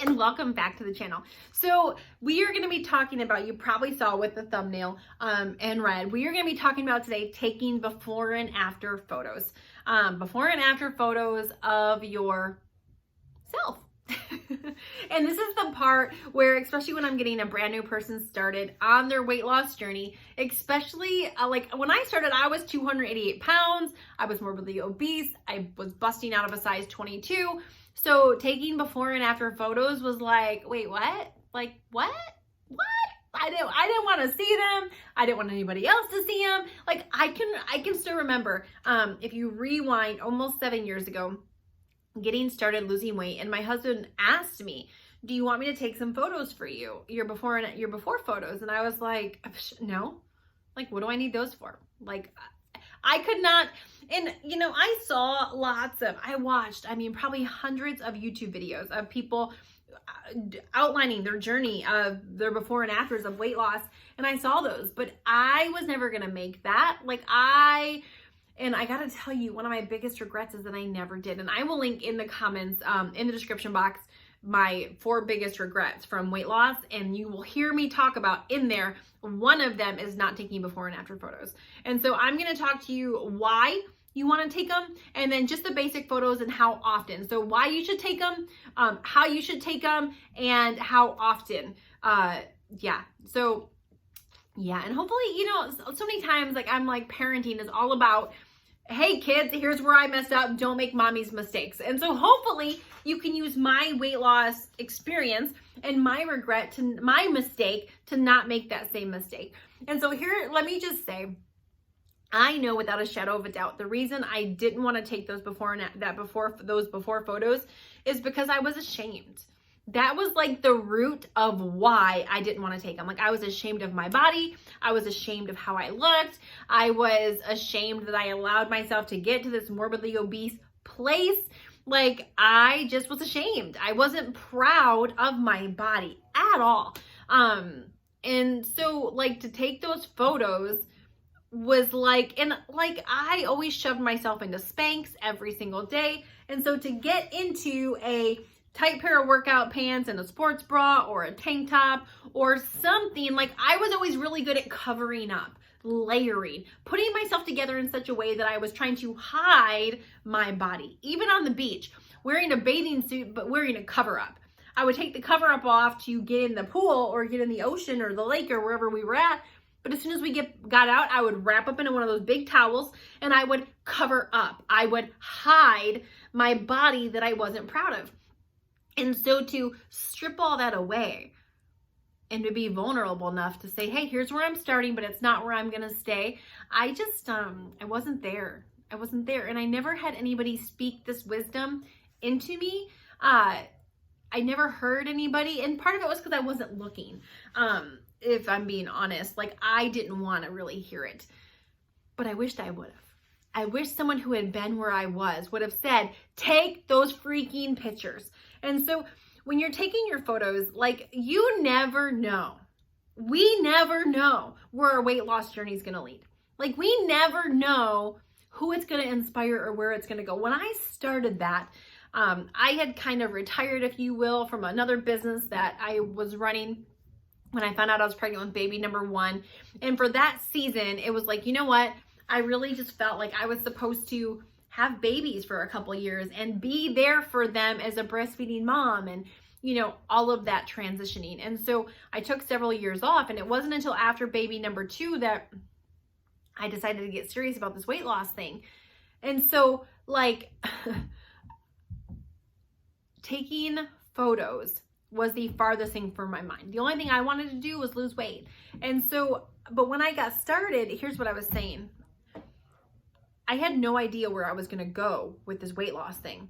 and welcome back to the channel. So we are going to be talking about, you probably saw with the thumbnail and read, we are going to be talking about today taking before and after photos. Before and after photos of yourself. And this is the part where, especially when I'm getting a brand new person started on their weight loss journey, especially like when I started, I was 288 pounds. I was morbidly obese. I was busting out of a size 22. So taking before and after photos was like, wait, what? Like, what? I didn't want to see them. I didn't want anybody else to see them. Like I can still remember, if you rewind almost 7 years ago, getting started losing weight, and my husband asked me, do you want me to take some photos for you, your before photos? And I was like, no. Like, what do I need those for? Like, I could not. And I saw I watched probably hundreds of YouTube videos of people outlining their journey of their before and afters of weight loss, and I saw those, but I was never gonna make that. And I gotta tell you, one of my biggest regrets is that I never did. And I will link in the comments, in the description box, my 4 biggest regrets from weight loss. And you will hear me talk about in there. One of them is not taking before and after photos. And so I'm gonna talk to you why you wanna take them, and then just the basic photos and how often. So why you should take them, how you should take them, and how often. Yeah, and hopefully, so many times, I'm like, parenting is all about, hey kids, here's where I messed up, don't make mommy's mistakes. And so hopefully you can use my weight loss experience and my mistake to not make that same mistake. And so here, let me just say, I know without a shadow of a doubt, the reason I didn't want to take those before photos is because I was ashamed. That was like the root of why I didn't want to take them. Like, I was ashamed of my body. I was ashamed of how I looked. I was ashamed that I allowed myself to get to this morbidly obese place. Like, I just was ashamed. I wasn't proud of my body at all. And so to take those photos was I always shoved myself into Spanx every single day. And so to get into a tight pair of workout pants and a sports bra or a tank top or something, I was always really good at covering up, layering, putting myself together in such a way that I was trying to hide my body. Even on the beach, wearing a bathing suit, but wearing a cover up. I would take the cover up off to get in the pool or get in the ocean or the lake or wherever we were at. But as soon as we got out, I would wrap up into one of those big towels and I would cover up. I would hide my body that I wasn't proud of. And so to strip all that away and to be vulnerable enough to say, hey, here's where I'm starting, but it's not where I'm going to stay. I just, I wasn't there. I wasn't there. And I never had anybody speak this wisdom into me. I never heard anybody. And part of it was because I wasn't looking. If I'm being honest, I didn't want to really hear it, but I wished I would have. I wish someone who had been where I was would have said, take those freaking pictures. And so when you're taking your photos, you never know. We never know where our weight loss journey is going to lead. We never know who it's going to inspire or where it's going to go. When I started that, I had kind of retired, if you will, from another business that I was running when I found out I was pregnant with baby number 1. And for that season, it was you know what? I really just felt like I was supposed to have babies for a couple years and be there for them as a breastfeeding mom and, all of that transitioning. And so I took several years off, and it wasn't until after baby number 2 that I decided to get serious about this weight loss thing. And so taking photos was the farthest thing from my mind. The only thing I wanted to do was lose weight. And so, but when I got started, here's what I was saying. I had no idea where I was going to go with this weight loss thing.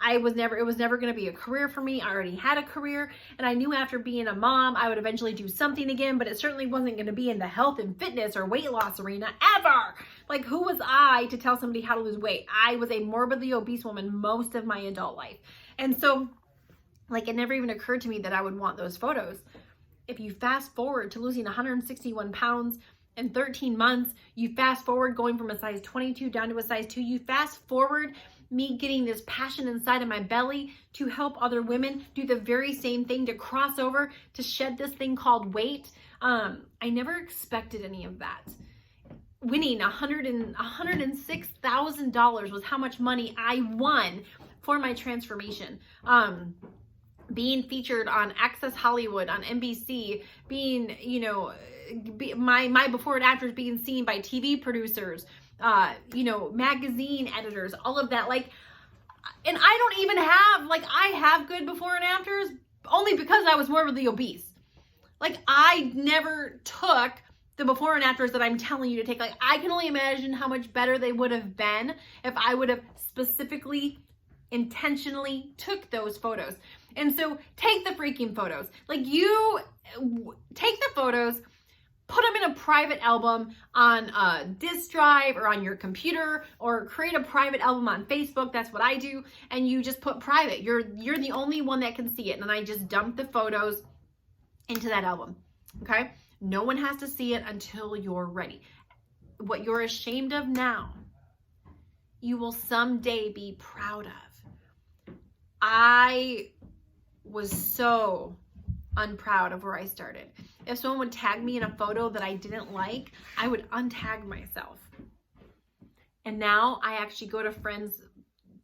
It was never going to be a career for me. I already had a career, and I knew after being a mom, I would eventually do something again, but it certainly wasn't going to be in the health and fitness or weight loss arena ever. Who was I to tell somebody how to lose weight? I was a morbidly obese woman most of my adult life. And so it never even occurred to me that I would want those photos. If you fast forward to losing 161 pounds in 13 months, you fast forward going from a size 22 down to a size 2, you fast forward me getting this passion inside of my belly to help other women do the very same thing, to cross over, to shed this thing called weight. I never expected any of that. Winning $106,000 was how much money I won for my transformation. Being featured on Access Hollywood, on NBC, being, you know, my before and afters being seen by TV producers, you know, magazine editors, all of that. Like, and I don't even have, like, I have good before and afters only because I was morbidly obese. Like, I never took the before and afters that I'm telling you to take. Like, I can only imagine how much better they would have been if I would have specifically, intentionally took those photos. And so take the freaking photos. Like, you take the photos, put them in a private album on a disk drive or on your computer, or create a private album on Facebook. That's what I do. And you just put private. You're the only one that can see it. And I just dump the photos into that album. Okay? No one has to see it until you're ready. What you're ashamed of now, you will someday be proud of. I was so unproud of where I started. If someone would tag me in a photo that I didn't like, I would untag myself. And now I actually go to friends'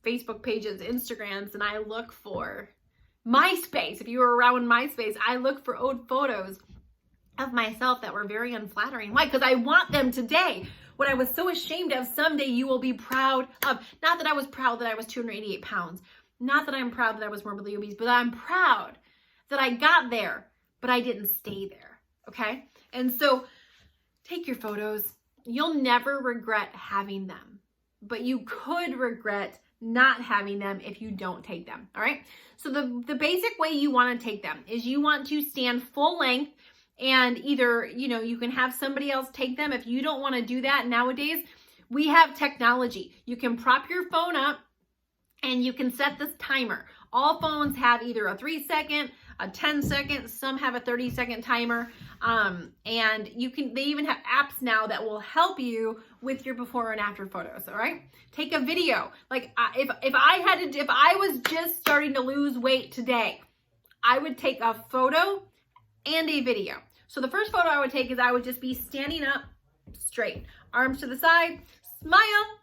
Facebook pages, Instagrams, and I look for MySpace. If you were around MySpace, I look for old photos of myself that were very unflattering. Why? Because I want them today. What I was so ashamed of, someday you will be proud of. Not that I was proud that I was 288 pounds. Not that I'm proud that I was morbidly obese, but I'm proud that I got there, but I didn't stay there. Okay? And so take your photos. You'll never regret having them, but you could regret not having them if you don't take them. All right? So the basic way you want to take them is you want to stand full length, and either, you know, you can have somebody else take them. If you don't want to do that nowadays, we have technology. You can prop your phone up and you can set this timer. All phones have either a 3-second, a 10-second, some have a 30-second timer. And they even have apps now that will help you with your before and after photos. All right. Take a video. Like, if I was just starting to lose weight today, I would take a photo and a video. So the first photo I would take is I would just be standing up straight, arms to the side, smile,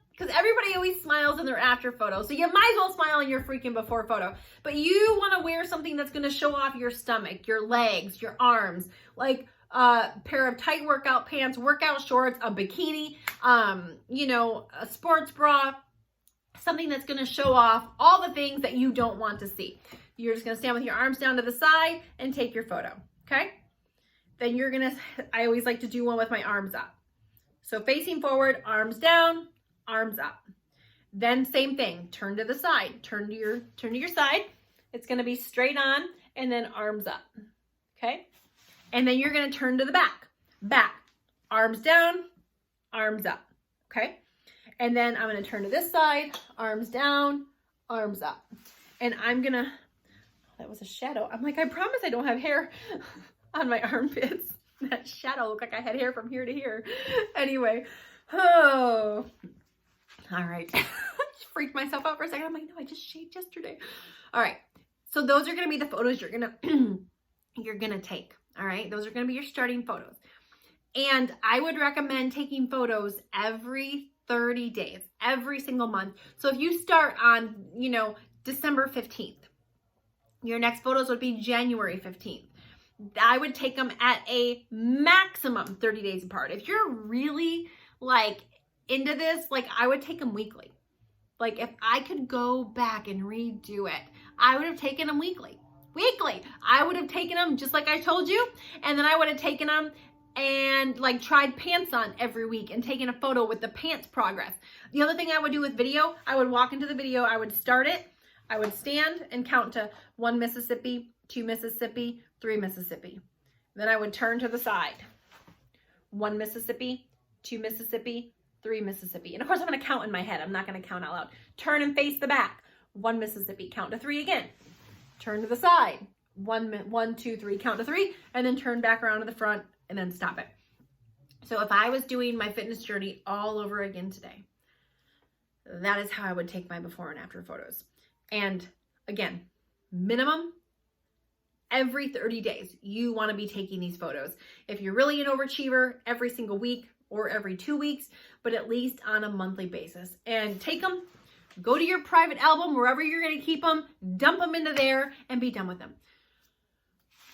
because everybody always smiles in their after photo. So you might as well smile in your freaking before photo. But you want to wear something that's going to show off your stomach, your legs, your arms, like a pair of tight workout pants, workout shorts, a bikini, you know, a sports bra, something that's going to show off all the things that you don't want to see. You're just going to stand with your arms down to the side and take your photo. Okay? Then you're going to, I always like to do one with my arms up. So facing forward, arms down, arms up. Then same thing, turn to the side, turn to your side. It's going to be straight on and then arms up. Okay? And then you're going to turn to the back, arms down, arms up. Okay? And then I'm going to turn to this side, arms down, arms up. And I'm going to, that was a shadow. I'm like, I promise I don't have hair on my armpits. That shadow looked like I had hair from here to here. Anyway, oh, all right. Freaked myself out for a second. I'm like, no, I just shaved yesterday. All right. So those are going to be the photos you're going to take. All right. Those are going to be your starting photos. And I would recommend taking photos every 30 days, every single month. So if you start on, you know, December 15th, your next photos would be January 15th. I would take them at a maximum 30 days apart. If you're really like into this, like I would take them weekly. Like if I could go back and redo it, I would have taken them weekly. I would have taken them just like I told you. And then I would have taken them and like tried pants on every week and taken a photo with the pants progress. The other thing I would do with video, I would walk into the video, I would start it, I would stand and count to 1 Mississippi, 2 Mississippi, 3 Mississippi. Then I would turn to the side. 1 Mississippi, 2 Mississippi, 3 Mississippi. And of course I'm going to count in my head. I'm not going to count out loud. Turn and face the back. 1 Mississippi, count to 3 again. Turn to the side. 1, 2, 3, count to 3, and then turn back around to the front and then stop it. So if I was doing my fitness journey all over again today, that is how I would take my before and after photos. And again, minimum every 30 days, you want to be taking these photos. If you're really an overachiever, every single week or every 2 weeks, but at least on a monthly basis. And take them, go to your private album, wherever you're going to keep them, dump them into there and be done with them.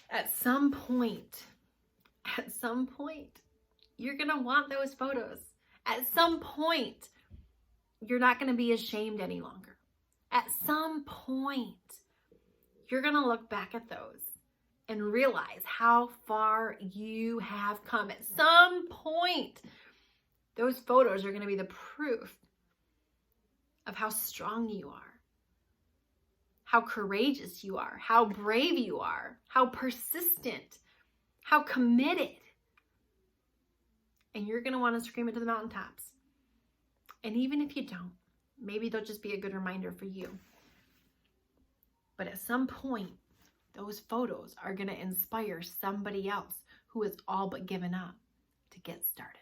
At some point, you're going to want those photos. At some point, you're not going to be ashamed any longer. At some point, you're going to look back at those and realize how far you have come. At some point, those photos are going to be the proof of how strong you are, how courageous you are, how brave you are, how persistent, how committed. And you're going to want to scream it to the mountaintops. And even if you don't, maybe they'll just be a good reminder for you. But at some point, those photos are going to inspire somebody else who has all but given up to get started.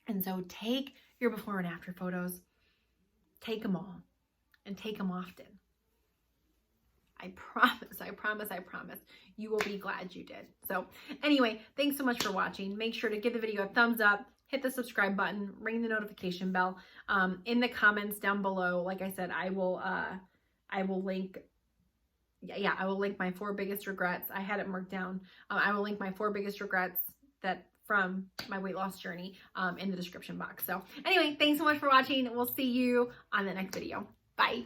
And so take your before and after photos, take them all, and take them often. I promise, you will be glad you did. So anyway, thanks so much for watching. Make sure to give the video a thumbs up, hit the subscribe button, ring the notification bell. In the comments down below, like I said, I will link, I will link my 4 biggest regrets. I had it marked down. I will link my 4 biggest regrets from my weight loss journey in the description box. So anyway, thanks so much for watching. We'll see you on the next video. Bye.